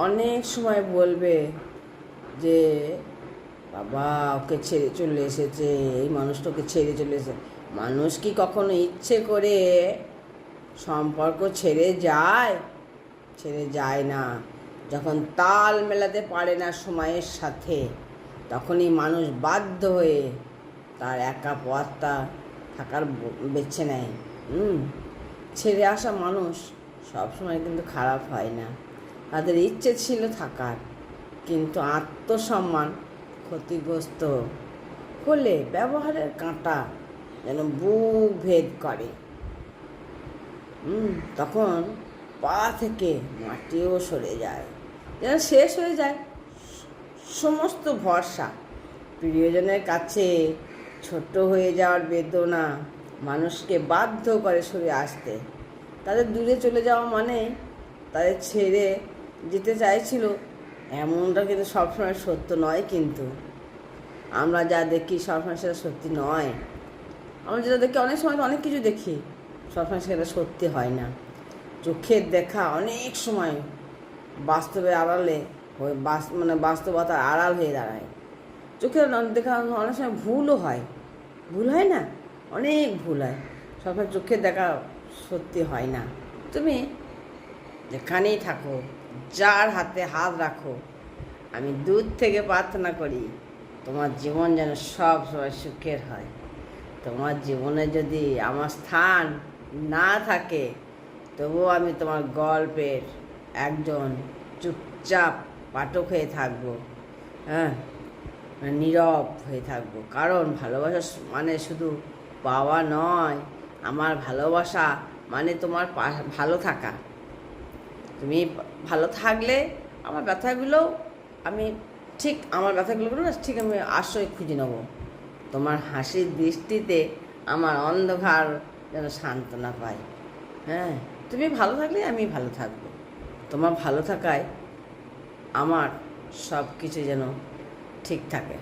অনেক সময় বলবে যে বাবা ওকে ছেড়ে চলে এসেছে, এই মানুষটাকে ছেড়ে চলে এসেছে। মানুষ কি কখনো ইচ্ছে করে সম্পর্ক ছেড়ে যায়? ছেড়ে যায় না। যখন তাল মেলাতে পারে না সময়ের সাথে, তখনই মানুষ বাধ্য হয়ে তার একা পথটা থাকার বেছে নেয়। ছেড়ে আসা মানুষ সবসময় কিন্তু খারাপ হয় না। তাদের ইচ্ছে ছিল থাকার, কিন্তু আত্মসম্মান ক্ষতিগ্রস্ত হলে ব্যবহারের কাঁটা যেন বুক ভেদ করে। তখন পা থেকে মাটিও সরে যায়, যেন শেষ হয়ে যায় সমস্ত ভরসা। প্রিয়জনের কাছে ছোট হয়ে যাওয়ার বেদনা মানুষকে বাধ্য করে সরে আসতে। তাদের দূরে চলে যাওয়া মানে তাদের ছেড়ে যেতে চাইছিল, এমনটা কিন্তু সবসময় সত্য নয়। কিন্তু আমরা যা দেখি সবসময় সেটা সত্যি নয়। আমরা যেটা দেখি, অনেক সময় অনেক কিছু দেখি, সবসময় সেটা সত্যি হয় না। চোখের দেখা অনেক সময় বাস্তবের আড়ালে হয়ে বাস্তবতার আড়াল হয়ে দাঁড়ায়। চোখের দেখা অনেক সময় ভুলও হয়, ভুল হয় না, অনেক ভুল হয়। সবসময় চোখের দেখা সত্যি হয় না। তুমি যেখানেই থাকো, যার হাতে হাত রাখো, আমি দূর থেকে প্রার্থনা করি তোমার জীবন যেন সব সময় সুখের হয়। তোমার জীবনে যদি আমার স্থান না থাকে, তবুও আমি তোমার গল্পের একজন চুপচাপ পাঠক হয়ে থাকবো। হ্যাঁ, নীরব হয়ে থাকবো। কারণ ভালোবাসা মানে শুধু পাওয়া নয়। আমার ভালোবাসা মানে তোমার ভালো থাকা। তুমি ভালো থাকলে আমার ব্যথাগুলো আমি আমার ব্যথাগুলো না ঠিক আমি আশ্রয় খুঁজে নেব। তোমার হাসির দৃষ্টিতে আমার অন্ধকার যেন সান্ত্বনা পায়। হ্যাঁ, তুমি ভালো থাকলে আমি ভালো থাকবো। তোমার ভালো থাকায় আমার সব কিছু যেন ঠিক থাকে।